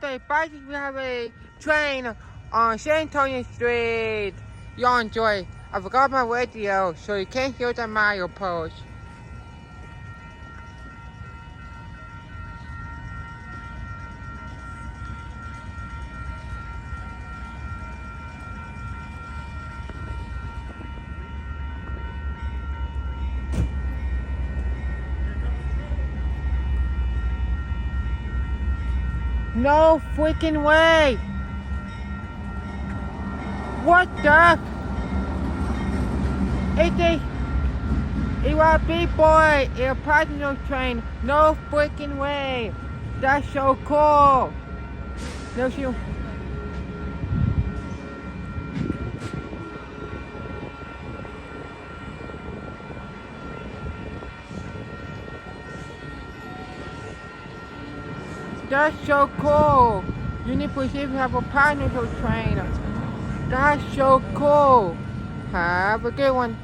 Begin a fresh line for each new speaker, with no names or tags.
Okay, Pacific, we have a train on San Antonio Street. Y'all enjoy. I forgot my radio, so you can't hear the Mario post. No freaking way! What the? It was a big boy in a passenger train. No freaking way! That's so cool. No, you. That's so cool. Union Pacific have a passenger train. That's so cool. Have a good one.